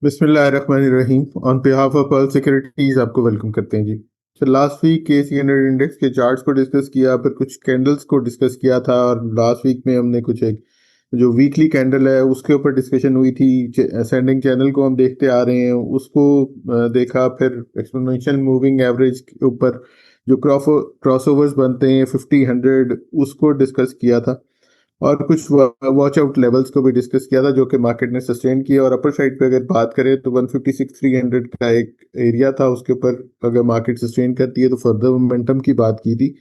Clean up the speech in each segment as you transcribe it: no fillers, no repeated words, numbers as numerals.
बिस्मिल्लाहिर्रहमानिर्रहीम। On behalf of pearl securities आपको welcome करते हैं जी। तो लास्ट वीक KC100 इंडेक्स के चार्ट्स को डिस्कस किया, फिर कुछ कैंडल्स को डिस्कस किया था, और लास्ट वीक में हमने कुछ एक जो वीकली कैंडल है उसके ऊपर डिस्कशन हुई थी। असेंडिंग चैनल को हम देखते आ रहे हैं, उसको देखा। फिर एक्सपोनेंशियल मूविंग एवरेज के ऊपर जो क्रॉसओवर्स बनते हैं 50 100, उसको डिस्कस किया था। और कुछ वॉच आउट लेवल्स को भी डिस्कस किया था जो कि मार्केट ने सस्टेन किया। और अपर साइड पे अगर बात करें तो 156 300 का एक एरिया था, उसके ऊपर अगर मार्केट सस्टेन करती है तो फर्दर मोमेंटम की बात की थी,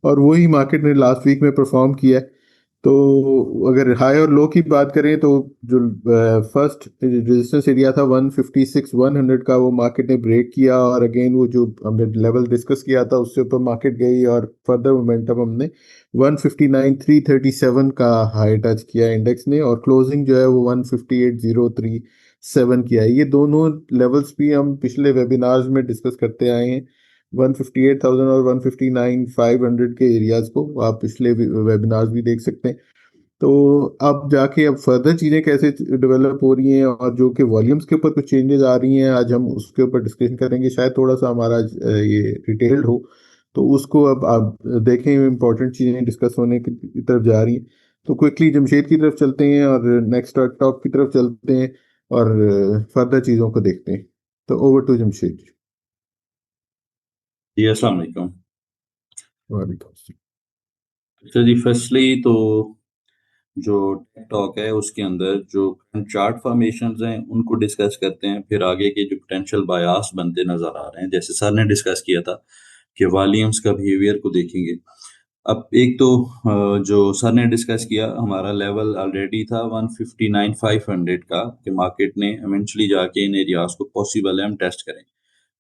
और वही मार्केट ने लास्ट वीक में परफॉर्म किया है। तो अगर हाई और लो की बात करें तो जो फर्स्ट रेजिस्टेंस एरिया था 156 100 का, वो मार्केट ने ब्रेक किया, और अगेन वो जो हमने लेवल डिस्कस किया था उससे ऊपर मार्केट गई, और फर्दर मोमेंटम हमने 159 337 का हाई टच किया इंडेक्स ने, और क्लोजिंग जो है वो 158 037 किया है। ये दोनों लेवल्स भी हम पिछले वेबिनार्स में डिस्कस करते आए हैं। 158,000 और 159,500 के एरियाज को आप पिछले वेबिनार्स भी देख सकते हैं। तो अब जाके अब फर्दर चीज़ें कैसे डेवलप हो रही हैं, और जो कि वॉल्यूम्स के ऊपर कुछ चेंजेस आ रही हैं, आज हम उसके ऊपर डिस्कशन करेंगे। शायद थोड़ा सा हमारा ये डिटेल्ड हो, तो उसको अब आप देखें। इंपॉर्टेंट चीज़ें डिस्कस होने की तरफ जा रही हैं। तो क्विकली जमशेद की तरफ चलते हैं और नेक्स्ट टॉप की तरफ चलते हैं, और फर्दर चीज़ों को देखते हैं। तो ओवर टू जमशेद। जी अस्सलाम वालेकुम। वालेकुम अस्सलाम। अच्छा जी, फर्स्टली तो जो टॉक है उसके अंदर जो चार्ट फॉर्मेशंस हैं उनको डिस्कस करते हैं, फिर आगे के जो पोटेंशियल बायास बनते नजर आ रहे हैं जैसे सर ने डिस्कस किया था कि वॉल्यूम्स का बिहेवियर को देखेंगे। अब एक तो जो सर ने डिस्कस किया, हमारा लेवल ऑलरेडी था 159,500 का कि मार्केट ने इवेंचुअली जाके इन एरियाज को पॉसिबल है हम टेस्ट करें।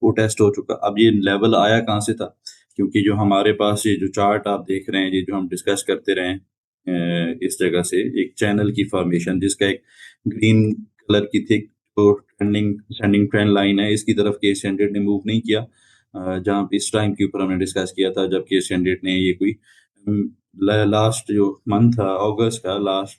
वो टेस्ट हो चुका। अब ये लेवल आया कहाँ से था? क्योंकि जो हमारे पास ये जो चार्ट आप देख रहे हैं, ये जो हम डिस्कस करते रहे इस जगह से एक चैनल की फॉर्मेशन जिसका एक ग्रीन कलर की थिक जो ट्रेंडिंग सेंडिंग ट्रेंड लाइन है, इसकी तरफ केस हंड्रेड ने मूव नहीं किया। जहाँ पे इस टाइम के ऊपर हमने डिस्कस किया था जब केस हंड्रेड ने ये कोई लास्ट जो मंथ था अगस्त का लास्ट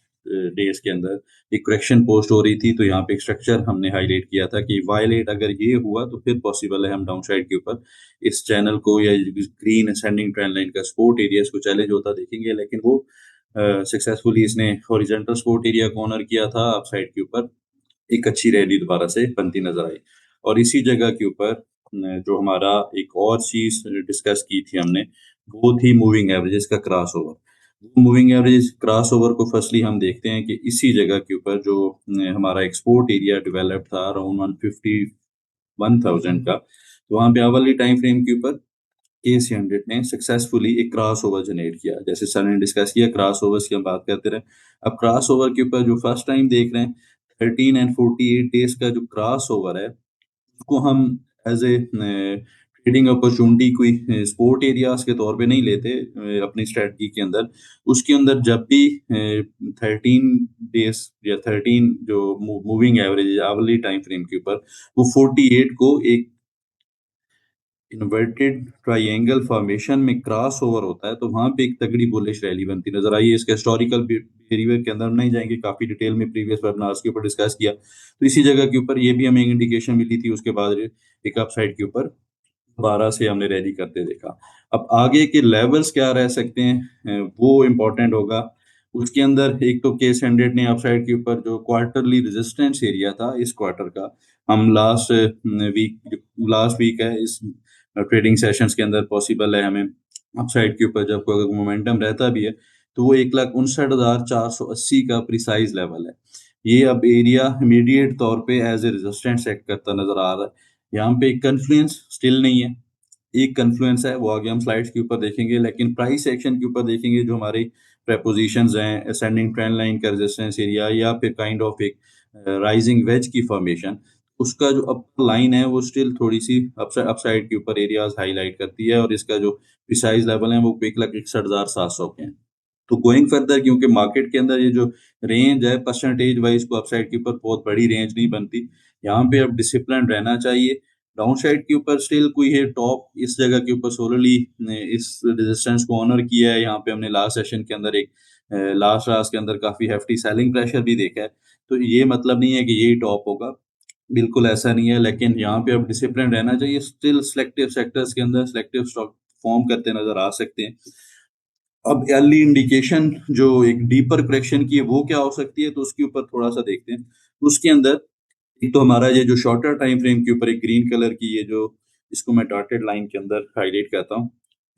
डेज के अंदर एक करेक्शन पोस्ट हो रही थी, तो यहाँ पे एक स्ट्रक्चर हमने हाईलाइट किया था कि वायलेट अगर ये हुआ तो फिर पॉसिबल है हम डाउन साइड के ऊपर इस चैनल को या ग्रीन असेंडिंग ट्रेंड लाइन का सपोर्ट एरिया इसको चैलेंज होता देखेंगे। लेकिन वो सक्सेसफुली इसने हॉरिजॉन्टल सपोर्ट एरिया को ऑनर किया था। अप साइड के ऊपर एक अच्छी रैली दोबारा से बनती नजर आई। और इसी जगह के ऊपर जो हमारा एक और चीज डिस्कस की थी हमने, वो थी मूविंग एवरेजेस का cross over. Moving average cross over को फर्स्टली हम देखते हैं कि इसी जगह के ऊपर जो हमारा एक्सपोर्ट एरिया डेवलप था अराउंड 151,000 का, तो वहाँ पे आवरली टाइम फ्रेम के ऊपर KC100 ने सक्सेसफुली एक क्रॉस ओवर जनरेट किया। जैसे सर ने डिस्कस किया क्रॉस ओवर्स की हम बात करते रहे। अब क्रॉस ओवर के ऊपर जो फर्स्ट टाइम देख रहे हैं 13 एंड 48 डेज का जो क्रॉस ओवर है, उसको हम एज ए ट्रेडिंग अपॉर्चुनिटी कोई स्पोर्ट एरियाज के तौर पे नहीं लेते अपनी स्ट्रेटजी के अंदर। उसके अंदर जब भी 13 डेज या 13 जो moving average hourly time frame के ऊपर वो 48 को एक इन्वर्टेड ट्राइंगल फॉर्मेशन में क्रॉस ओवर होता है, तो वहां पे एक तगड़ी बुलिश रैली बनती नजर आई है। इसके हिस्टोरिकल बिहेवियर के अंदर हम नहीं जाएंगे, काफी डिटेल में प्रीवियस वेबिनार्स के ऊपर डिस्कस किया। तो इसी जगह के ऊपर ये भी हमें इंडिकेशन मिली थी। उसके बाद एक अप साइड के ऊपर 12 से हमने रैली करते देखा। अब आगे के लेवल्स क्या रह सकते हैं वो इम्पोर्टेंट होगा। उसके अंदर एक तो KC100 ने अपसाइड के ऊपर जो क्वार्टरली रेजिस्टेंस एरिया था इस क्वार्टर का, हम लास्ट वीक है इस ट्रेडिंग सेशंस के अंदर पॉसिबल है हमें अपसाइड के ऊपर जब कोई मोमेंटम रहता भी है तो वो 1,59,480 का प्रिसाइज लेवल है। ये अब एरिया इमीडिएट तौर पे एज ए रेजिस्टेंस एक्ट करता नजर आ रहा है। यहाँ पे एक कन्फ्लुएंस स्टिल नहीं है। एक कन्फ्लुएंस है वो आगे हम स्लाइड्स के ऊपर देखेंगे, लेकिन प्राइस एक्शन के ऊपर देखेंगे जो हमारी प्रेपोजिशंस हैं असेंडिंग ट्रेंड लाइन का रेजिस्टेंस एरिया या फिर काइंड ऑफ एक राइजिंग वेज की फॉर्मेशन, उसका जो अपर लाइन है वो स्टिल थोड़ी सी अपसाइड के ऊपर एरियाज हाईलाइट करती है, और इसका जो प्रिसाइज लेवल है वो 1,61,700 के हैं। तो गोइंग फर्दर क्योंकि मार्केट के अंदर ये जो रेंज है परसेंटेज वाइज को अपसाइड के ऊपर बहुत बड़ी रेंज नहीं बनती, यहाँ पे अब डिसिप्लिन रहना चाहिए। डाउन साइड के ऊपर स्टिल कोई है टॉप इस जगह के ऊपर सोलरली इस रेजिस्टेंस को ऑनर किया है। यहाँ पे हमने लास्ट सेशन के अंदर एक लास्ट रास के अंदर काफी हेफ्टी सेलिंग प्रेशर भी देखा है। तो ये मतलब नहीं है कि यही टॉप होगा। बिल्कुल ऐसा नहीं है, लेकिन यहाँ पे अब डिसिप्लिन रहना चाहिए। स्टिल सिलेक्टिव सेक्टर्स के अंदर सिलेक्टिव स्टॉक फॉर्म करते नजर आ सकते हैं। अब अर्ली इंडिकेशन जो एक डीपर करेक्शन की है वो क्या हो सकती है, तो उसके ऊपर थोड़ा सा देखते हैं। उसके अंदर एक तो हमारा ये जो शॉर्टर टाइम फ्रेम के ऊपर एक ग्रीन कलर की ये जो, इसको मैं डॉटेड लाइन के अंदर हाईलाइट करता हूँ,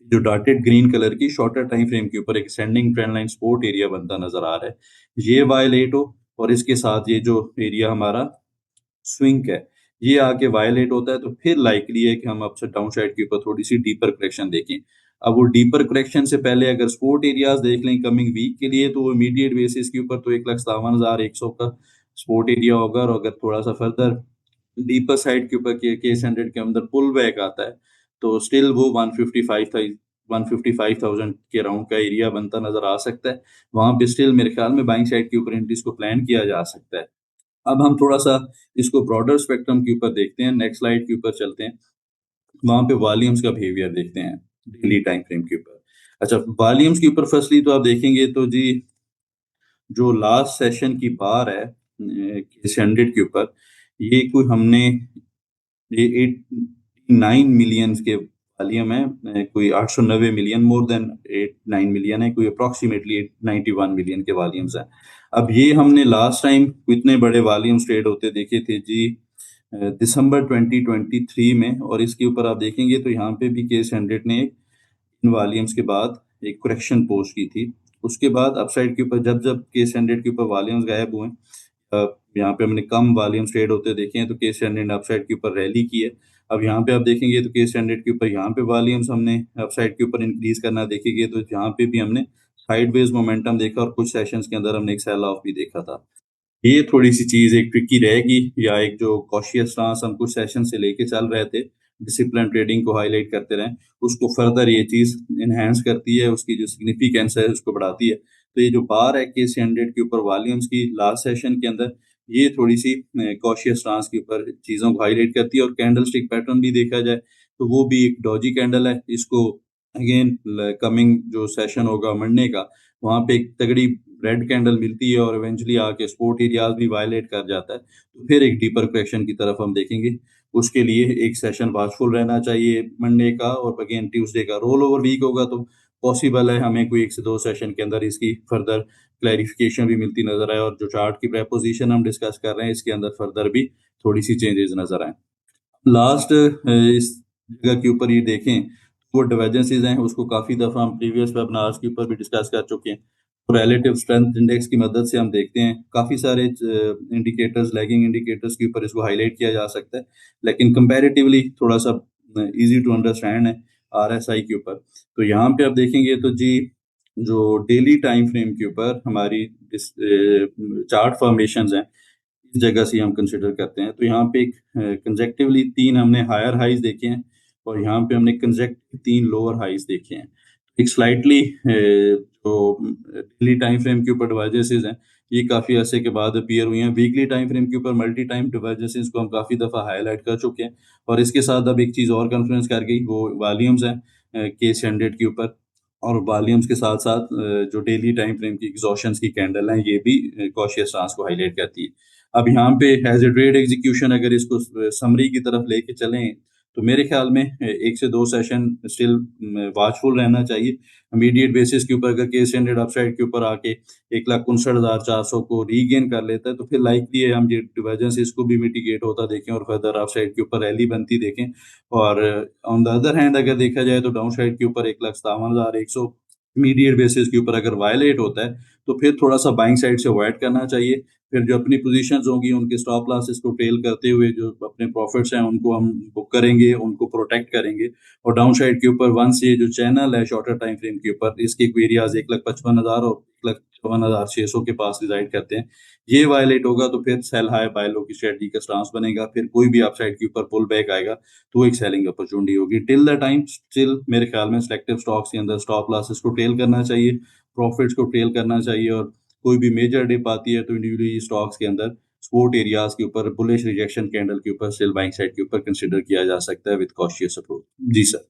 जो डॉटेड ग्रीन कलर की शॉर्टर टाइम फ्रेम के ऊपर एक sending trend line support area बनता नजर आ रहा है, ये वायलेट हो और इसके साथ ये जो एरिया हमारा स्विंग है ये आके वायलेट होता है, तो फिर लाइकली है कि हम अपसे डाउन साइड के ऊपर थोड़ी सी डीपर करेक्शन देखें। अब वो डीपर करेक्शन से पहले अगर सपोर्ट एरियाज देख लें कमिंग वीक के लिए, तो वो इमीडिएट बेसिस के ऊपर तो 1,57,100 का सपोर्ट एरिया होगा, और अगर थोड़ा सा फर्दर डीपर साइड के ऊपर केस 100 के अंदर पुल बैक आता है, तो स्टिल वो 155,000 के राउंड का एरिया बनता नजर आ सकता है। वहां पे स्टिल मेरे ख्याल में बाइंग साइड के ऊपर एंट्रीज को प्लान किया जा सकता है। अब हम थोड़ा-सा इसको ब्रॉडर स्पेक्ट्रम के ऊपर देखते हैं, नेक्स्ट स्लाइड के ऊपर चलते हैं। वहाँ पे वॉल्यूम्स का बिहेवियर देखते हैं, डेली टाइम फ्रेम के ऊपर। अच्छा, वॉल्यूम्स के ऊपर फर्स्टली तो आप देखेंगे तो जी, जो लास्ट सेशन की बार है केस 100 के ऊपर, ये कोई हमने ये 89 मिलियंस के वॉल्यूम है, कोई 890 मिलियन, मोर देन 89 मिलियन है, कोई अप्रॉक्सीमेटली 891 मिलियन के वॉल्यूम्स हैं। अब ये हमने लास्ट टाइम इतने बड़े वॉल्यूम्स ट्रेड होते देखे थे जी दिसंबर 2023 में, और इसके ऊपर आप देखेंगे तो यहाँ पे भी केस 100 ने इन वॉल्यूम्स के बाद एक करेक्शन पोस्ट की थी। उसके बाद अपसाइड के ऊपर जब जब केस 100 के ऊपर वॉल्यूम्स गायब हुए, यहाँ पे हमने कम वॉल्यूम्स ट्रेड होते देखे हैं, तो केस 100 ने अपसाइड के ऊपर रैली की है। अब यहाँ पे आप देखेंगे तो केस 100 के ऊपर यहाँ पे वॉल्यूम्स हमने अपसाइड के ऊपर इंक्रीज करना देखेंगे, तो यहाँ पे भी हमने साइडवेज मोमेंटम देखा और कुछ सेशंस के अंदर हमने एक सेल ऑफ भी देखा था। ये थोड़ी-सी चीज़ एक ट्रिकी रहेगी, या एक जो कॉशियस स्टांस हम कुछ सेशन से लेके चल रहे थे, डिसिप्लिन ट्रेडिंग को हाइलाइट करते रहें, उसको फर्दर ये चीज़ एनहांस करती है, उसकी जो सिग्निफिकेंस है उसको बढ़ाती है। तो ये जो बार है केसी 100 के ऊपर वॉल्यूम्स की लास्ट सेशन के अंदर, ये थोड़ी-सी कॉशियस स्टांस के ऊपर चीज़ों को हाइलाइट करती है, और कैंडलस्टिक पैटर्न भी देखा जाए, तो वो भी एक डॉजी कैंडल है। इसको अगेन कमिंग जो सेशन होगा मंडे का, वहाँ पे एक तगड़ी रेड कैंडल मिलती है और इवेंचुअली आके सपोर्ट एरियाज भी वायलेट कर जाता है, तो फिर एक डीपर करेक्शन की तरफ हम देखेंगे। उसके लिए एक सेशन वॉचफुल रहना चाहिए मंडे का, और अगेन ट्यूसडे का रोल ओवर वीक होगा, तो पॉसिबल है हमें कोई 1 से 2 सेशन के अंदर इसकी फर्दर क्लैरिफिकेशन भी मिलती नजर आए, और जो चार्ट की प्रेपोजिशन हम डिस्कस कर रहे हैं इसके अंदर फर्दर भी थोड़ी सी चेंजेस नजर आए। लास्ट इस जगह के ऊपर ये देखें, वो डिवर्जेंसीज हैं उसको काफ़ी दफ़ा हम प्रीवियस वेबिनार्स के ऊपर भी डिस्कस कर चुके हैं। तो रिलेटिव स्ट्रेंथ इंडेक्स की मदद से हम देखते हैं काफ़ी सारे इंडिकेटर्स, लैगिंग इंडिकेटर्स के ऊपर इसको हाईलाइट किया जा सकता है, लेकिन कंपैरेटिवली थोड़ा सा इजी टू अंडरस्टैंड है आरएसआई के ऊपर। तो यहाँ पे आप देखेंगे तो जी, जो डेली टाइम फ्रेम के ऊपर हमारी चार्ट फॉर्मेशंस हैं, इस जगह से हम कंसिडर करते हैं, तो यहाँ पे एक कंसेक्टिवली 3 हमने हायर हाइज देखे हैं, और यहाँ पे हमने कंसेक्टिव 3 लोअर हाइज देखे हैं। एक स्लाइटली जो डेली टाइम फ्रेम के ऊपर डिवर्जेंसेस हैं, ये काफ़ी अरसे के बाद अपीयर हुई हैं। वीकली टाइम फ्रेम के ऊपर मल्टी टाइम डिवर्जेंसेस को हम काफ़ी दफ़ा हाईलाइट कर चुके हैं, और इसके साथ अब एक चीज़ और कॉन्फ्रेंस कर गई, वो वॉल्यूम्स हैं केस 100 के ऊपर, और वॉल्यूम्स के साथ-साथ जो डेली टाइम फ्रेम की एग्जॉशंस की कैंडल हैं, ये भी कॉशियस स्टांस को हाईलाइट करती है। अब यहाँ पे एज ए ट्रेड एग्जीक्यूशन अगर इसको समरी की तरफ लेके चलें, तो मेरे ख्याल में 1 से 2 सेशन स्टिल वॉचफुल रहना चाहिए। इमीडिएट बेसिस के ऊपर अगर केस 100 अपसाइड के ऊपर आके 1,59,400 को रीगेन कर लेता है, तो फिर लाइकली है हम ये डिवर्जेंस इसको भी मिटिगेट होता देखें और फर्दर अपसाइड के ऊपर रैली बनती देखें। और ऑन द अदर हैंड अगर देखा जाए तो डाउन साइड के ऊपर 1,57,100 इमीडिएट बेसिस के ऊपर अगर वायलेट होता है, तो फिर थोड़ा-सा बाइंग साइड से अवॉइड करना चाहिए। फिर जो अपनी पोजीशंस होंगी उनके स्टॉप लॉसेस को टेल करते हुए जो अपने प्रॉफिट्स हैं उनको हम बुक करेंगे, उनको प्रोटेक्ट करेंगे, और डाउन साइड के ऊपर वंस ये जो चैनल है शॉर्टर टाइम फ्रेम के ऊपर, इसके एरियाज 1,55,000 और 1,54,600 के पास रिजाइड करते हैं, ये वायलेट होगा तो फिर सेल हाई बाय लो की स्ट्रेटजी का स्टांस बनेगा। फिर कोई भी अपसाइड के ऊपर पुल बैक आएगा तो एक सेलिंग अपॉर्चुनिटी होगी। टिल द टाइम स्टिल मेरे ख्याल में सिलेक्टिव स्टॉक्स के अंदर स्टॉप लॉसेस को टेल करना चाहिए, प्रॉफिट्स को टेल करना चाहिए, और कोई भी मेजर डिप आती है तो इंडिविजुअली स्टॉक्स के अंदर सपोर्ट एरियाज के ऊपर बुलिश रिजेक्शन कैंडल के ऊपर सेल बाइंग साइड के ऊपर कंसीडर किया जा सकता है विद कॉशियस अप्रोच। जी सर।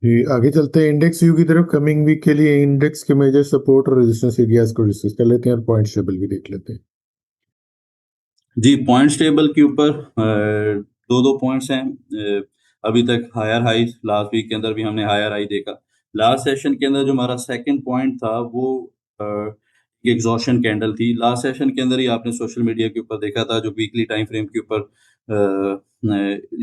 जी, आगे चलते हैं इंडेक्स व्यू की तरफ। कमिंग वीक के लिए इंडेक्स के मेजर सपोर्ट और रेजिस्टेंस एरियाज को डिस्कस कर लेते हैं और पॉइंट्स टेबल भी देख लेते हैं। जी, पॉइंट्स टेबल के ऊपर 2-2 पॉइंट्स हैं। अभी तक हायर हाई लास्ट वीक के अंदर भी हमने हायर हाई देखा। लास्ट सेशन के अंदर जो हमारा सेकंड पॉइंट था वो अ, एग्ज़ॉशन कैंडल थी। लास्ट सेशन के अंदर ही आपने सोशल मीडिया के ऊपर देखा था जो वीकली टाइम फ्रेम के ऊपर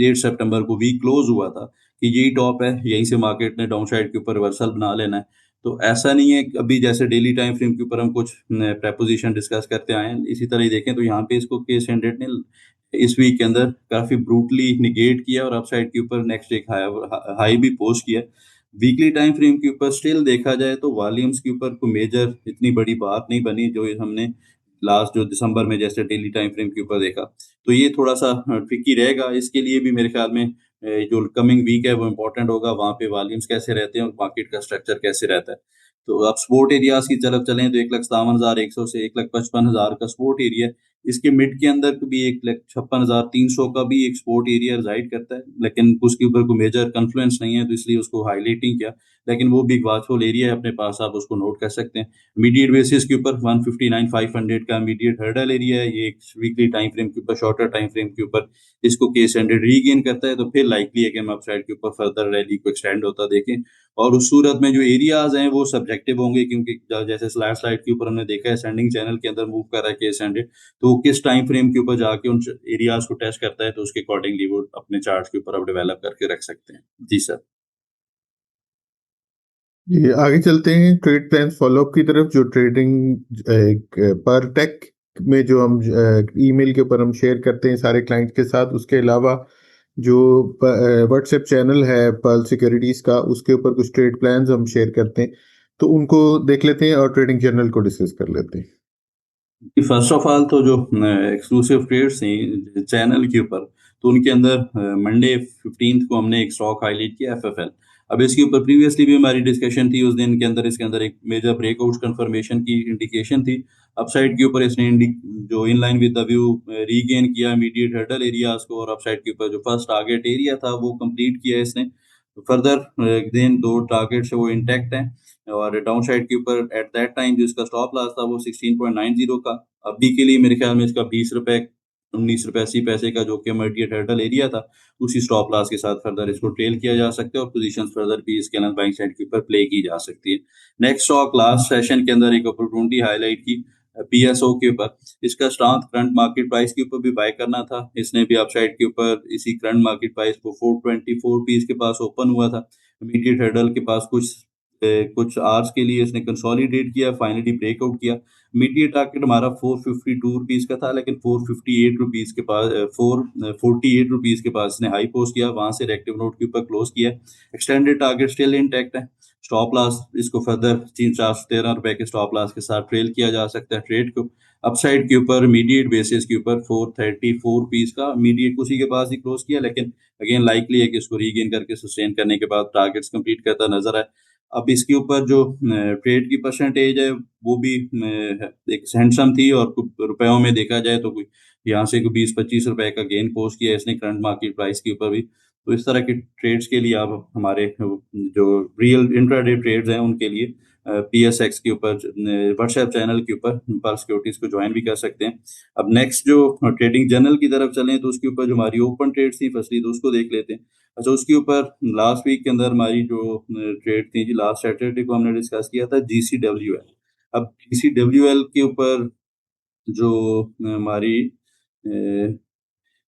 8 सितंबर को वीक क्लोज़ हुआ था कि यही टॉप है, यहीं से मार्केट ने डाउन साइड के ऊपर रिवर्सल बना लेना है। तो ऐसा नहीं है कि अभी जैसे डेली टाइम फ्रेम के ऊपर हम कुछ प्रीपोज़िशन डिस्कस करते आए हैं, इसी तरह ही देखें तो यहाँ पे इसको केस 100 ने इस वीक के अंदर काफ़ी ब्रूटली नेगेट किया और अपसाइड के ऊपर नेक्स्ट एक हाई भी पोस्ट किया। वीकली टाइम फ्रेम के ऊपर स्टिल देखा जाए तो वॉल्यूम्स के ऊपर कोई मेजर इतनी बड़ी बात नहीं बनी जो ये हमने लास्ट जो दिसंबर में जैसे डेली टाइम फ्रेम के ऊपर देखा। तो ये थोड़ा-सा ट्रिकी रहेगा, इसके लिए भी मेरे ख्याल में जो कमिंग वीक है वो इम्पोर्टेंट होगा, वहाँ पे वॉल्यूम्स कैसे रहते हैं और मार्केट का स्ट्रक्चर कैसे रहता है। तो आप सपोर्ट एरियाज़ की तरफ चलें तो 1,57,100 से 1,55,000 का सपोर्ट एरिया है। इसके मिड के अंदर भी 1,56,300 का भी एक सपोर्ट एरिया रिज़ाइड करता है, लेकिन उसके ऊपर कोई मेजर कन्फ्लुएंस नहीं है, तो इसलिए उसको हाइलाइट नहीं किया। लेकिन वो भी एक वॉचफुल एरिया है अपने पास, आप उसको नोट कर सकते हैं। इमीडिएट बेसिस के ऊपर 159,500 का इमीडिएट हर्डल एरिया है, ये एक वीकली टाइम फ्रेम के ऊपर, शॉर्टर टाइम फ्रेम के ऊपर इसको केस 100 रीगेन करता है, तो फिर लाइकली है कि हम अपसाइड के ऊपर फर्दर रैली को एक्सटेंड होता देखें। और उस सूरत में जो एरियाज़ हैं, वो सब्जेक्टिव होंगे क्योंकि जैसे स्लाइड स्लाइड के ऊपर हमने देखा है असेंडिंग चैनल के अंदर मूव कर रहा है केस 100, तो वो किस टाइम फ्रेम के ऊपर जाके उन एरियाज़ को टेस्ट करता है, तो उसके अकॉर्डिंगली वो अपने चार्ट्स के ऊपर आप डेवलप करके रख सकते हैं। जी सर। ये आगे चलते हैं ट्रेड प्लान फॉलोअप की तरफ। जो ट्रेडिंग पर टेक में जो हम ईमेल के ऊपर हम शेयर करते हैं सारे क्लाइंट के साथ, उसके अलावा जो व्हाट्सएप चैनल है पर्ल सिक्योरिटीज का, उसके ऊपर कुछ ट्रेड प्लान्स हम शेयर करते हैं, तो उनको देख लेते हैं और ट्रेडिंग जर्नल को डिस्कस कर लेते हैं। फर्स्ट ऑफ ऑल तो जो एक्सक्लूसिव ट्रेड्स थी चैनल के ऊपर, तो उनके अंदर मंडे 15th को हमने एक स्टॉक हाईलाइट किया एफएफएल। अब इसके ऊपर प्रीवियसली भी हमारी डिस्कशन थी उस दिन के अंदर, इसके अंदर एक मेजर ब्रेकआउट कंफर्मेशन की इंडिकेशन थी। अपसाइड के ऊपर इसने जो in line with the view regain किया इमीडिएट हर्डल एरियाज को, और अपसाइड के ऊपर जो फर्स्ट टारगेट एरिया था वो कंप्लीट किया इसने। फर्दर देन दो टारगेट्स है वो इंटैक्ट हैं, और डाउन साइड के ऊपर एट दैट टाइम जो इसका स्टॉप लॉस था वो 16.90 का। अभी के लिए मेरे ख्याल में इसका 20 रुपए 19 रुपए 80 पैसे का जो कि इमीडिएट हर्डल एरिया था, उसी स्टॉप लॉस के साथ फर्दर इसको ट्रेल किया जा सकता है और पोजीशंस फर्दर भी इसके अंदर बाइंग साइड के ऊपर प्ले की जा सकती है। नेक्स्ट स्टॉक लास्ट सेशन के अंदर एक अपॉर्चुनिटी हाईलाइट की पीएसओ के ऊपर। इसका स्ट्रेंथ करंट मार्केट प्राइस के ऊपर भी बाय करना था, इसने भी अपसाइड के ऊपर इसी करंट मार्केट प्राइस को 424 पीस के पास ओपन हुआ था। इमीडिएट हर्डल के पास कुछ आवर्स के लिए इसने कंसोलिडेट किया, फाइनली ब्रेकआउट किया। इमीडिएट टारगेट हमारा 452 रुपीस का था, लेकिन 458 रुपीस के पास 448 रुपीस के पास इसने हाई पोस्ट किया, वहां से रेक्टिव नोट के ऊपर क्लोज किया। एक्सटेंडेड टारगेट स्टिल इंटैक्ट है। स्टॉप लॉस इसको फर्दर 313 रुपए के स्टॉप लॉस के साथ ट्रेल किया जा सकता है ट्रेड को। अपसाइड के ऊपर इमीडिएट बेसिस के ऊपर 434 पीस का इमीडिएट उसी के पास ही क्लोज किया, लेकिन अगेन लाइकली है कि इसको रीगेन करके सस्टेन करने के बाद टारगेट्स कंप्लीट करता नजर आए। अब इसके ऊपर जो ट्रेड की परसेंटेज है वो भी एक हैंडसम थी, और रुपयों में देखा जाए तो कोई यहाँ से कोई 20-25 रुपए का गेन पोस्ट किया इसने करंट मार्केट प्राइस के ऊपर भी। तो इस तरह के ट्रेड्स के लिए आप हमारे जो रियल इंट्राडे ट्रेड्स हैं उनके लिए पीएसएक्स के ऊपर व्हाट्सएप चैनल के ऊपर पर्ल सिक्योरिटीज को ज्वाइन भी कर सकते हैं। अब नेक्स्ट जो ट्रेडिंग जर्नल की तरफ चलें तो उसके ऊपर जो हमारी ओपन ट्रेड्स थी फर्स्टली तो उसको देख लेते हैं। अच्छा, उसके ऊपर लास्ट वीक के अंदर हमारी जो ट्रेड थी जी, लास्ट सैटरडे को हमने डिस्कस किया था जीसीडब्ल्यूएल। अब जीसीडब्ल्यूएल के ऊपर जो हमारी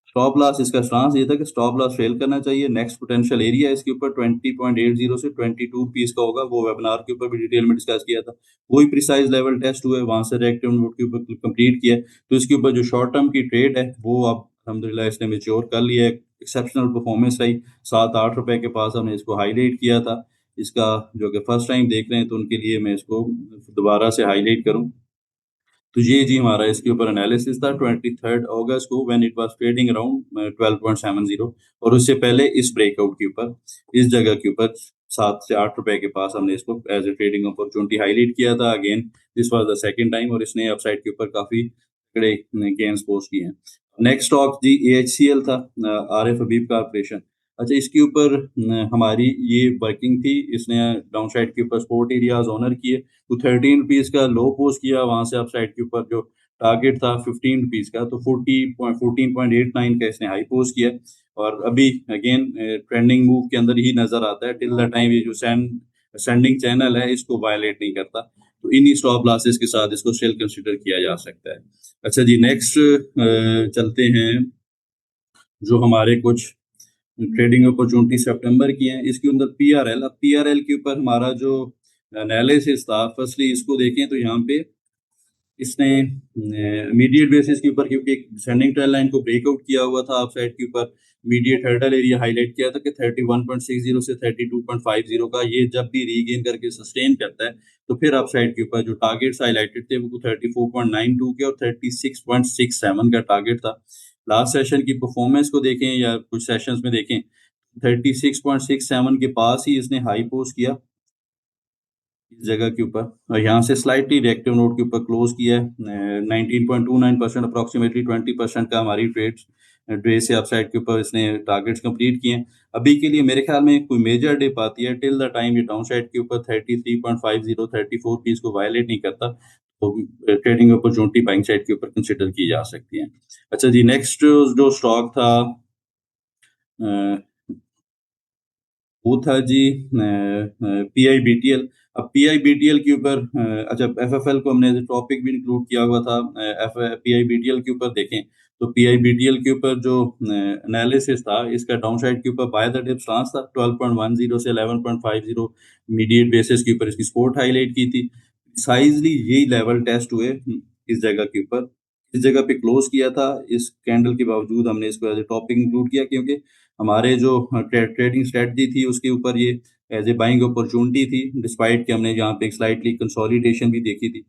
स्टॉप लॉस, इसका स्टांस ये था कि स्टॉप लॉस फेल करना चाहिए। नेक्स्ट पोटेंशियल एरिया इसके ऊपर 20.80 से 22 पीस का होगा, वो वेबिनार के ऊपर भी डिटेल में डिस्कस किया था। वही प्रिसाइज लेवल टेस्ट हुए, वहां से रिएक्टिव नोट के ऊपर कंप्लीट किया। तो इसके ऊपर जो शॉर्ट टर्म की ट्रेड है वो अब अल्हम्दुलिल्लाह इसने मैच्योर कर लिया है। एक्सेप्शनल परफॉर्मेंस रही, 7-8 रुपए के पास हमने इसको हाईलाइट किया था। इसका जो कि फर्स्ट टाइम देख रहे हैं तो उनके लिए मैं इसको दोबारा से हाईलाइट करूं तो ये जी हमारा इसके ऊपर एनालिसिस था 23 अगस्त को, when it was trading around 12.70, और उससे पहले इस ब्रेकआउट के ऊपर इस जगह के ऊपर 7 से 8 रुपए के पास हमने इसको as a trading opportunity highlight किया था। Again this was the second time, और इसने अपसाइड के ऊपर काफी तगड़े गेन्स पोस्ट किए हैं। नेक्स्ट स्टॉक जी एएचसीएल था, आरिफ हबीब कारपोरेशन। अच्छा, इसके ऊपर हमारी ये वर्किंग थी, इसने डाउन साइड के ऊपर सपोर्ट एरियाज ऑनर किए, तो 13 रुपीज का लो पोस्ट किया, वहां से अप साइड के ऊपर जो टारगेट था 15 रुपीज का, तो 14.89 का इसने हाई पोस्ट किया और अभी अगेन ट्रेंडिंग मूव के अंदर ही नजर आता है टिल द टाइम ये जो सेंडिंग चैनल है इसको वायलेट नहीं करता, तो इन्हीं स्टॉप लॉसेस के साथ इसको सेल कंसिडर किया जा सकता है। अच्छा जी, नेक्स्ट चलते हैं जो हमारे कुछ ट्रेडिंग अपॉर्चुनिटी सितंबर की हैं, इसके अंदर पीआरएल। अब पीआरएल के ऊपर हमारा जो एनालिसिस था, फर्स्टली इसको देखें तो यहाँ पे इसने इमीडिएट बेसिस के ऊपर, क्योंकि एक सेंडिंग ट्रेंड लाइन को ब्रेकआउट किया हुआ था अप साइड के ऊपर, इमीडिएट हर्डल एरिया हाईलाइट किया था कि 31.60 से 32.50 का, ये जब भी रीगेन करके सस्टेन करता है तो फिर अप साइड के ऊपर जो टारगेट्स हाईलाइटेड थे वो 34.92 के और 36.67 का टारगेट था। लास्ट सेशन की परफॉर्मेंस को देखें या कुछ सेशंस में देखें, 36.67 के पास ही इसने हाई पोस्ट किया इस जगह के ऊपर, और यहाँ से स्लाइटली रिएक्टिव नोट के ऊपर क्लोज किया है। 19.29% अप्रोक्सीमेटली 20% का हमारी ट्रेड्स डे से अपसाइड के ऊपर इसने टारगेट्स कंप्लीट किए हैं। अभी के लिए मेरे ख्याल में कोई मेजर डिप आती है टिल द टाइम ये डाउन साइड के ऊपर 33.50 34 पीस को वायलेट नहीं करता, तो ट्रेडिंग अपॉर्चुनिटी बाइंग साइड के ऊपर कंसिडर की जा सकती है। अच्छा जी, नेक्स्ट जो स्टॉक था वो था जी पीआईबीटीएल। अब पीआईबीटीएल के ऊपर अच्छा, एफएफएल को हमने टॉपिक भी इंक्लूड किया हुआ था। पीआईबीटीएल के ऊपर देखें तो पीआईबीटीएल के ऊपर जो एनालिसिस था, इसका डाउन साइड के ऊपर बाय द डिप स्टांस था 12.10 से 11.50, इमीडिएट बेसिस के ऊपर इसकी सपोर्ट हाईलाइट की थी। साइजली यही लेवल टेस्ट हुए इस जगह के ऊपर, इस जगह पे क्लोज किया था। इस कैंडल के बावजूद हमने इसको एज ए टॉपिक इंक्लूड किया, क्योंकि हमारे जो ट्रेडिंग स्ट्रेटजी थी उसके ऊपर ये एज ए बाइंग अपॉर्चुनिटी थी, डिस्पाइट कि हमने यहाँ पे एक स्लाइटली कंसोलिडेशन भी देखी थी।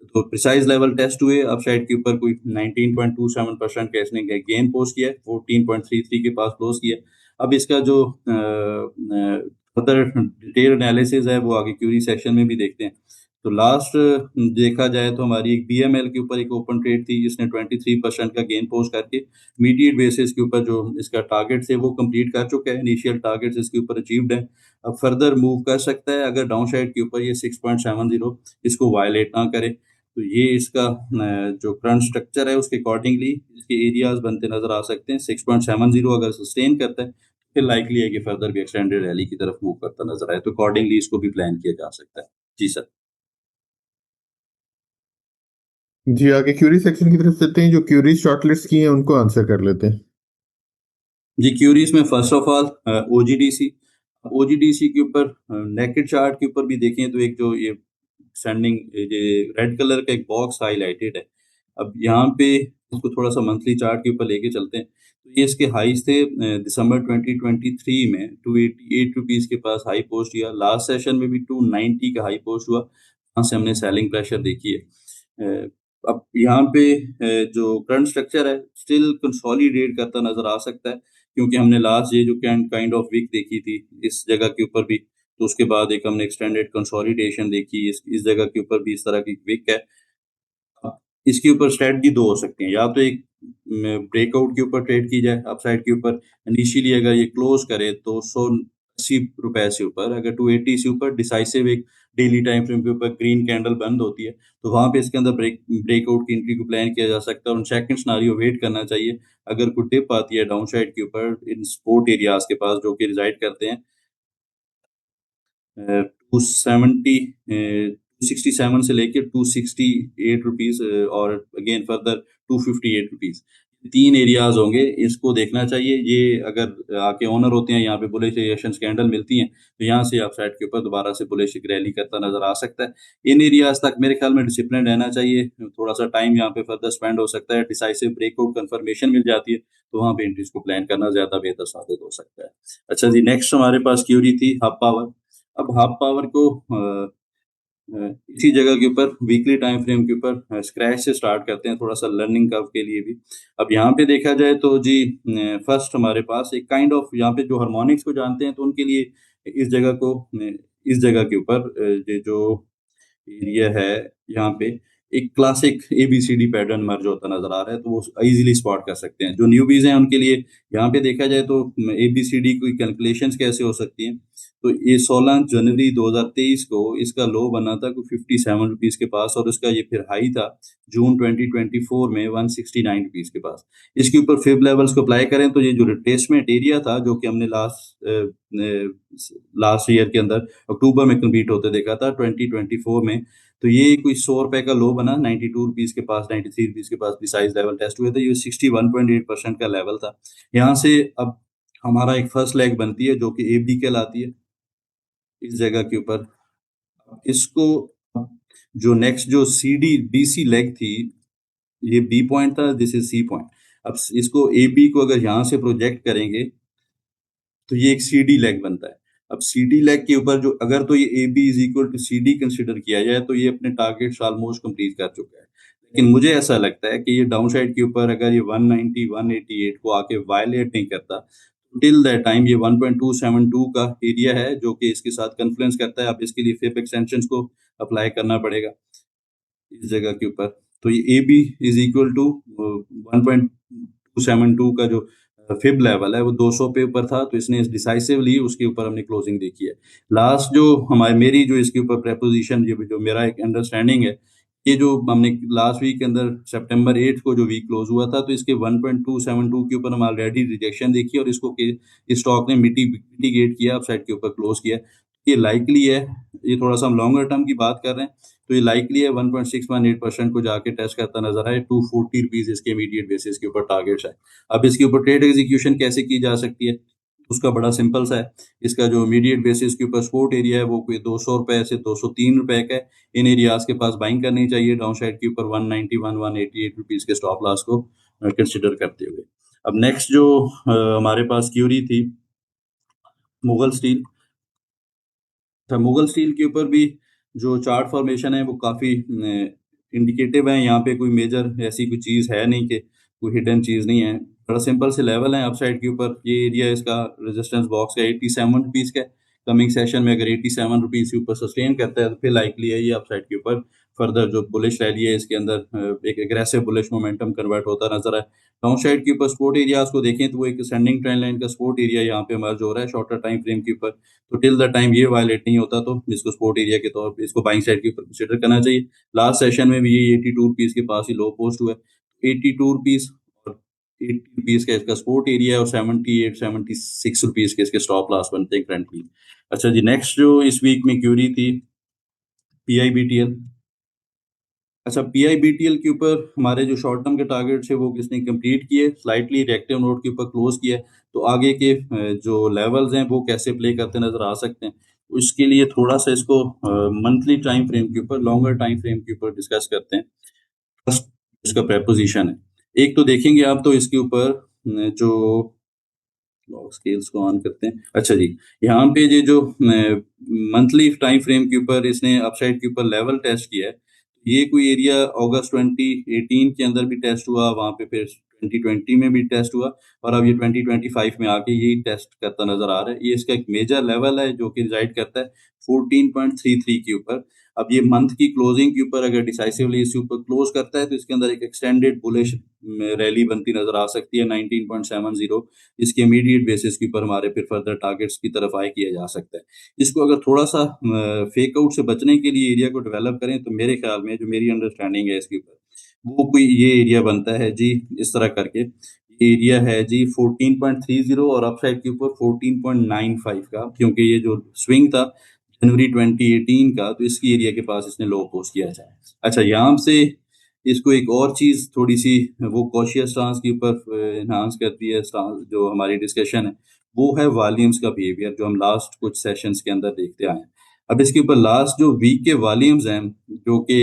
तो प्रिसाइज लेवल टेस्ट हुए अप साइड के ऊपर, कोई 19.27% का इसने गेन पोस्ट किया, 14.33 के पास क्लोज किया। अब इसका जो फर्दर डिटेल एनालिसिस है वो आगे क्यूरी सेक्शन में भी देखते हैं। तो लास्ट देखा जाए तो हमारी एक बीएमएल के ऊपर एक ओपन ट्रेड थी, जिसने 23% का गेन पोस्ट करके इमीडिएट बेसिस के ऊपर जो इसका टारगेट थे वो कंप्लीट कर चुका है। इनिशियल टारगेट्स इसके ऊपर अचीव्ड है। अब फर्दर मूव कर सकता है अगर डाउन साइड के ऊपर ये 6.70 इसको वायलेट ना करे, तो ये इसका जो करंट स्ट्रक्चर है उसके अकॉर्डिंगली इसके एरियाज बनते नजर आ सकते हैं। 6.70 अगर सस्टेन करता है फिर लाइकली है कि फर्दर भी एक्सटेंडेड रैली की तरफ मूव करता नजर आए, तो अकॉर्डिंगली इसको भी प्लान किया जा सकता है। जी सर। जी, आगे क्यूरी सेक्शन की तरफ चलते हैं। जो क्यूरीज शॉर्टलिस्ट की हैं उनको आंसर कर लेते हैं। जी, क्यूरीज में first of all OGDC. OGDC के ऊपर नेकेड चार्ट के ऊपर भी देखें तो एक जो ये स्टैंडिंग ये रेड कलर का एक बॉक्स हाईलाइटेड है। अब यहाँ पे इसको थोड़ा सा मंथली चार्ट के ऊपर लेके चलते हैं, तो ये इसके हाईज थे दिसंबर 2023 में 288 रुपीज के पास हाई पोस्ट किया। लास्ट सेशन में भी 290 का हाई पोस्ट हुआ, वहाँ से हमने सेलिंग प्रेशर देखी है। अब यहाँ पे जो करंट स्ट्रक्चर है स्टिल कंसोलिडेट करता नजर आ सकता है, क्योंकि हमने लास्ट ये जो काइंड ऑफ वीक देखी थी इस जगह के ऊपर भी, तो उसके बाद एक हमने एक्सटेंडेड कंसोलिडेशन देखी, इस जगह के ऊपर भी इस तरह की वीक है। अब इसके ऊपर स्ट्रेटजी दो हो सकती हैं, या तो एक ब्रेकआउट के ऊपर ट्रेड की जाए अपसाइड के ऊपर, इनिशियली अगर ये क्लोज करे तो 180 रुपए से ऊपर, अगर 280 से ऊपर डिसाइसिव एक डेली टाइम फ्रेम के ऊपर ग्रीन कैंडल बंद होती है, तो वहां पे इसके अंदर ब्रेकआउट की एंट्री को प्लान किया जा सकता है और सेकंड सिनेरियो वेट करना चाहिए। अगर कोई टिप आती है डाउन साइड के ऊपर इन सपोर्ट एरियाज के पास जो कि रिजाइड करते हैं 270 267 से लेके 268 रुपीज और अगेन फर्दर 258 रुपीज, तीन एरियाज होंगे, इसको देखना चाहिए। ये अगर आके ओनर होते हैं यहाँ पे बुलिश रिएक्शंस कैंडल मिलती हैं, तो यहाँ से आप साइड के ऊपर दोबारा से बुलिश रैली करता नजर आ सकता है। इन एरियाज तक मेरे ख्याल में डिसिप्लिन रहना चाहिए, थोड़ा सा टाइम यहाँ पे फर्दर स्पेंड हो सकता है। डिसाइसिव ब्रेकआउट कंफर्मेशन मिल जाती है तो वहाँ पे एंट्रीज को प्लान करना ज्यादा बेहतर साबित हो सकता है। अच्छा जी, नेक्स्ट हमारे पास क्यूरी थी हब पावर। अब हाफ पावर को इसी जगह के ऊपर वीकली टाइम फ्रेम के ऊपर स्क्रैच से स्टार्ट करते हैं, थोड़ा सा लर्निंग कर्व के लिए भी। अब यहाँ पे देखा जाए तो जी फर्स्ट हमारे पास एक काइंड ऑफ यहाँ पे जो हार्मोनिक्स को जानते हैं तो उनके लिए इस जगह को इस जगह के ऊपर ये जो एरिया है यहाँ पे एक क्लासिक ABCD पैटर्न मर्ज होता नजर आ रहा है, तो वो इजीली स्पॉट कर सकते हैं। जो न्यूबीज हैं उनके लिए यहाँ पे देखा जाए तो ABCD की कैलकुलेशंस कैसे हो सकती हैं। तो ये 16 जनवरी 2023 को इसका लो बना था कोई 57 रुपीज के पास, और उसका ये फिर हाई था जून 2024 में 169 रुपीज के पास। इसके ऊपर फिब लेवल्स को अप्लाई करें तो ये जो रिट्रेसमेंट एरिया था, जो कि हमने लास्ट ईयर के अंदर अक्टूबर में कंप्लीट होते देखा था 2024 में, तो ये कोई 100 रुपए का लो बना 92 रुपीज के पास, 93 रुपीज के पास भी साइज लेवल टेस्ट हुए थे। ये 61.8% का लेवल था। यहाँ से अब हमारा एक फर्स्ट लेग बनती है जो कि AB कहलाती है इस जगह के ऊपर। इसको जो नेक्स्ट जो CDBC लेग थी, ये बी पॉइंट था, दिस इज सी पॉइंट। अब इसको AB को अगर यहाँ से प्रोजेक्ट करेंगे तो ये एक CD लेग बनता है। अब CD लेग के ऊपर जो अगर तो ये AB is equal to CD consider किया जाए तो ये अपने टारगेट्स ऑलमोस्ट कंप्लीट कर चुका है। लेकिन मुझे ऐसा लगता है कि ये डाउन साइड के ऊपर अगर ये 190 188 को आके वायलेट नहीं करता, टिल दैट टाइम ये 1.272 का एरिया है जो कि इसके साथ कन्फ्लुएंस करता है। अब इसके लिए फिब एक्सटेंशंस को अप्लाई करना पड़ेगा इस जगह के ऊपर। तो ये AB इज इक्वल टू 1.272 का जो फिब लेवल है वो 200 पे ऊपर था, तो इसने डिसाइसिवली उसके ऊपर हमने क्लोजिंग देखी है। लास्ट जो हमारी मेरी जो इसके ऊपर प्रेपोजिशन, ये जो मेरा एक अंडरस्टैंडिंग है, ये जो हमने लास्ट वीक के अंदर सितंबर 8 को जो वीक क्लोज हुआ था, तो इसके 1.272 के ऊपर हम ऑलरेडी रिजेक्शन देखी और इसको इस स्टॉक ने मिटिगेट किया, अपसाइड के ऊपर क्लोज किया। ये लाइकली है, ये थोड़ा सा हम लॉन्गर टर्म की बात कर रहे हैं, तो ये लाइकली है 1.618% को जाके टेस्ट करता नजर आए। 240 रुपीज इसके इमीडिएट बेसिस के ऊपर टारगेट्स है। अब इसके ऊपर ट्रेड एग्जीक्यूशन कैसे की जा सकती है, उसका बड़ा सिंपल सा है। इसका जो इमीडिएट बेसिस के ऊपर सपोर्ट एरिया है वो कोई 200 रुपए से 203 रुपए का है। इन एरियाज के पास बाइंग करनी चाहिए डाउन साइड के ऊपर 191 188 रुपीज के स्टॉप लॉस को कंसिडर करते हुए। अब नेक्स्ट जो हमारे पास क्यूरी थी मुगल स्टील। अच्छा, मुगल स्टील के ऊपर भी जो चार्ट फॉर्मेशन है वो काफ़ी इंडिकेटिव है। यहाँ पे कोई मेजर ऐसी कोई चीज़ है नहीं कि कोई हिडन चीज़ नहीं है। बड़ा सिंपल से लेवल है अपसाइड के ऊपर। ये एरिया इसका रेजिस्टेंस बॉक्स का 87 रुपीज़ का है। कमिंग सेशन में अगर 87 रुपीज़ के ऊपर सस्टेन करता है तो फिर लाइकली है ये अपसाइड के ऊपर फर्दर जो बुलिश रैली है इसके अंदर एक एग्रेसिव बुलिश मोमेंटम कन्वर्ट होता नजर आए। डाउन साइड के ऊपर सपोर्ट एरियाज को देखें तो वो एक सेंडिंग ट्रेंड लाइन का सपोर्ट एरिया यहाँ पे इमर्ज हो रहा है शॉर्टर टाइम फ्रेम के ऊपर। तो टिल द टाइम ये वायलेट नहीं होता तो इसको सपोर्ट एरिया के तौर पे इसको बाइंग साइड के ऊपर कंसीडर करना चाहिए। लास्ट सेशन में भी ये 82 रुपीज के पास ही लो पोस्ट हुआ है। 82 रुपीज और 80 रुपीज का इसका सपोर्ट एरिया है और 78 76 रुपीज के इसके स्टॉप लॉस बनते हैं करंटली। अच्छा जी, नेक्स्ट जो इस वीक में क्यूरी थी PIBTL। अच्छा, PIBTL के ऊपर हमारे जो शॉर्ट टर्म के टारगेट्स है वो किसने कंप्लीट किए, स्लाइटली रिएक्टिव नोट के ऊपर क्लोज किया है। तो आगे के जो लेवल्स हैं वो कैसे प्ले करते नजर आ सकते हैं, उसके लिए थोड़ा सा इसको मंथली टाइम फ्रेम के ऊपर, लॉन्गर टाइम फ्रेम के ऊपर डिस्कस करते हैं। फर्स्ट इसका प्रेपोजिशन है, एक तो देखेंगे आप तो इसके ऊपर जो लॉग स्केल्स को ऑन करते हैं। अच्छा जी, यहाँ पे ये जो मंथली टाइम फ्रेम के ऊपर इसने अपसाइड के ऊपर लेवल टेस्ट किया है। ये कोई एरिया अगस्त 2018 के अंदर भी टेस्ट हुआ, वहाँ पे फिर 2020 में भी टेस्ट हुआ और अब ये 2025 में आके यही टेस्ट करता नजर आ रहा है। ये इसका एक मेजर लेवल है जो कि रिजाइड करता है 14.33 के ऊपर। अब ये मंथ की क्लोजिंग के ऊपर अगर डिसाइसिवली इसके ऊपर क्लोज करता है तो इसके अंदर एक एक्सटेंडेड बुलिश रैली बनती नजर आ सकती है 19.70। इसके इमीडिएट बेसिस के ऊपर हमारे फिर फर्दर टारगेट्स की तरफ आई किया जा सकता है। इसको अगर थोड़ा सा फेक आउट से बचने के लिए एरिया को डेवलप करें तो मेरे ख्याल में जो मेरी अंडरस्टैंडिंग है इसके ऊपर वो कोई ये एरिया बनता है जी, इस तरह करके ये एरिया है जी 14.30 और अपसाइड के ऊपर 14.95 का, क्योंकि ये जो स्विंग था जनवरी 2018 का, तो इसकी एरिया के पास इसने लो पोस्ट किया जाए। अच्छा, यहाँ से इसको एक और चीज थोड़ी सी वो कॉशियस स्टांस के ऊपर एनहांस करती है। स्टांस जो हमारी डिस्कशन है वो है वॉल्यूम्स का बिहेवियर, जो हम लास्ट कुछ सेशंस के अंदर देखते आए हैं। अब इसके ऊपर लास्ट जो वीक के वॉल्यूम्स हैं जो कि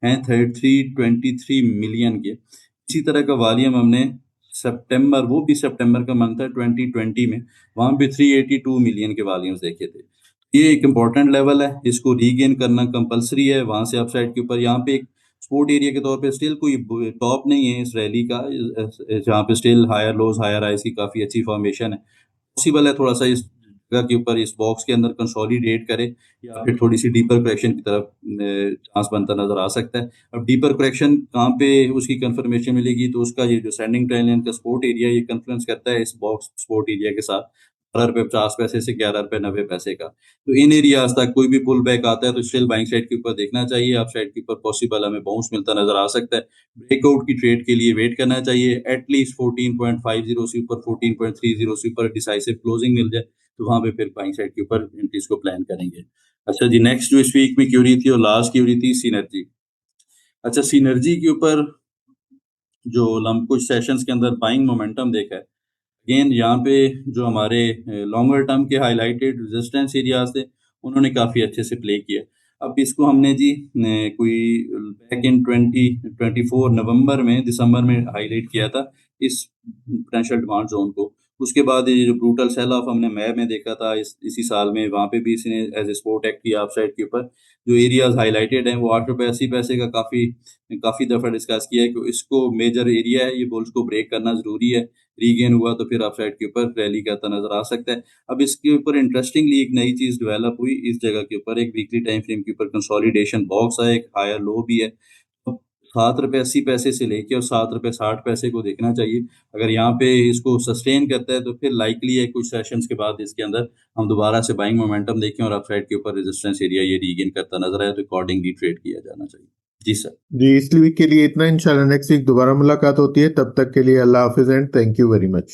हैं 323 मिलियन के, इसी तरह का वॉल्यूम हमने सितंबर, वो भी सितंबर का मंथ है 2020 में, वहां पे 382 मिलियन के वॉल्यूम्स देखे थे। ये एक इम्पोर्टेंट लेवल है, इसको रीगेन करना कंपलसरी है। वहां से अपसाइड के ऊपर यहाँ पे एक सपोर्ट एरिया के तौर पे स्टिल कोई टॉप नहीं है इस रैली का, जहाँ पे स्टिल हायर लोज हायर हाइस की काफी अच्छी फॉर्मेशन है। पॉसिबल है थोड़ा सा इस जगह के ऊपर इस बॉक्स के अंदर कंसोलिडेट करे या फिर थोड़ी सी डीपर करेक्शन की तरफ चांस बनता नजर आ सकता है। अब डीपर करेक्शन कहाँ पे उसकी कंफर्मेशन मिलेगी, तो उसका ये जो सेंडिंग ट्रेल लाइन का सपोर्ट एरिया ये कन्फ्लुएंस करता है इस बॉक्स सपोर्ट एरिया के साथ 12 रुपये 50 पैसे से 11 रुपये 90 पैसे का। तो इन एरियाज तक कोई भी पुल बैक आता है तो स्टिल बाइंग साइड के ऊपर देखना चाहिए। आप साइड के ऊपर पॉसिबल हमें बाउंस मिलता नजर आ सकता है। ब्रेकआउट की ट्रेड के लिए वेट करना चाहिए। एटलीस्ट 14.50 से ऊपर 14.30 से ऊपर डिसाइसिव क्लोजिंग मिल जाए तो वहां पे फिर बाइंग साइड के ऊपर एंट्रीज को प्लान करेंगे। अच्छा जी, नेक्स्ट जो इस वीक में क्यूरी थी और लास्ट क्यूरी थी सिनर्जी। अच्छा, सिनर्जी के ऊपर जो हम कुछ सेशंस के अंदर बाइंग मोमेंटम देखा है, अगेन यहाँ पे जो हमारे लॉन्गर टर्म के हाइलाइटेड रेजिस्टेंस एरियाज थे उन्होंने काफ़ी अच्छे से प्ले किया। अब इसको हमने जी कोई बैक इन 2024 नवंबर में दिसंबर में हाईलाइट किया था इस पोटेंशियल डिमांड जोन को। उसके बाद ये जो ब्रूटल सेल ऑफ हमने मई में देखा था इसी साल में, वहाँ पे भी इसने एज ए सपोर्ट एक्ट किया अपसाइड के ऊपर। जो एरियाज हाईलाइटेड हैं वो 8 रुपये 80 पैसे का काफ़ी दफ़ा डिस्कस किया है कि इसको मेजर एरिया है, ये बुल्स को ब्रेक करना ज़रूरी है। रीगेन हुआ तो फिर अपसाइड के ऊपर रैली करता नजर आ सकता है। अब इसके ऊपर इंटरेस्टिंगली एक नई चीज डेवलप हुई इस जगह के ऊपर, एक वीकली टाइम फ्रेम के ऊपर कंसोलिडेशन बॉक्स है, एक हायर लो भी है। तो 7 रुपये 80 पैसे से लेके और 7 रुपये 60 पैसे को देखना चाहिए। अगर यहाँ पे इसको सस्टेन करता है तो फिर लाइकली है कुछ सेशंस के बाद इसके अंदर हम दोबारा से बाइंग मोमेंटम देखें और अपसाइड के ऊपर रेजिस्टेंस एरिया ये रीगेन करता नजर आए तो अकॉर्डिंगली ट्रेड किया जाना चाहिए। जी सर। जी, इस वीक के लिए इतना। इंशाल्लाह नेक्स्ट वीक दोबारा मुलाकात होती है, तब तक के लिए अल्लाह हाफिज and thank you very much.